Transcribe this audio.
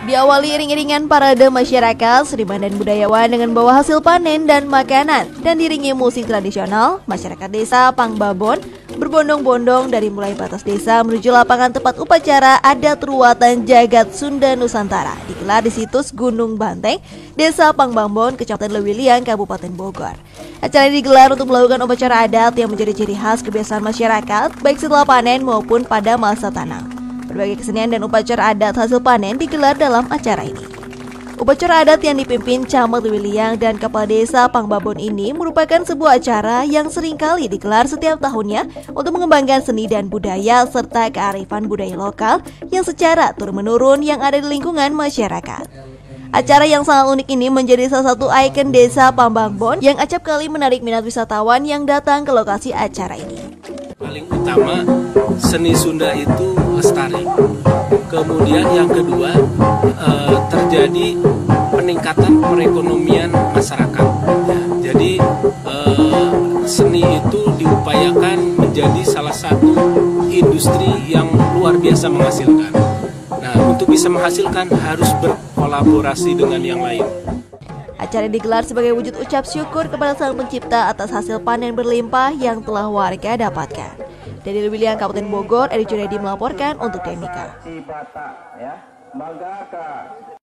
Diawali iring-iringan parade masyarakat, seniman dan budayawan dengan bawa hasil panen dan makanan, dan diiringi musik tradisional, masyarakat desa Pangbabon berbondong-bondong dari mulai batas desa menuju lapangan tempat upacara adat ruatan Jagat Sunda Nusantara digelar di situs Gunung Banteng, Desa Pangbabon, Kecamatan Lewiliang, Kabupaten Bogor. Acara ini digelar untuk melakukan upacara adat yang menjadi ciri khas kebiasaan masyarakat, baik setelah panen maupun pada masa tanam. Berbagai kesenian dan upacara adat hasil panen digelar dalam acara ini. Upacara adat yang dipimpin Camat Lewiliang dan Kepala Desa Pangbabon ini merupakan sebuah acara yang seringkali digelar setiap tahunnya untuk mengembangkan seni dan budaya serta kearifan budaya lokal yang secara turun-menurun yang ada di lingkungan masyarakat. Acara yang sangat unik ini menjadi salah satu ikon Desa Pangbabon yang acap kali menarik minat wisatawan yang datang ke lokasi acara ini. Paling utama, seni Sunda itu lestari. Kemudian yang kedua, terjadi peningkatan perekonomian masyarakat. Jadi seni itu diupayakan menjadi salah satu industri yang luar biasa menghasilkan. Nah, untuk bisa menghasilkan harus berkolaborasi dengan yang lain. Acara digelar sebagai wujud ucap syukur kepada Sang Pencipta atas hasil panen berlimpah yang telah warga dapatkan. Dari Lewiliang, Kabupaten Bogor, Edi Junedi melaporkan untuk Demika.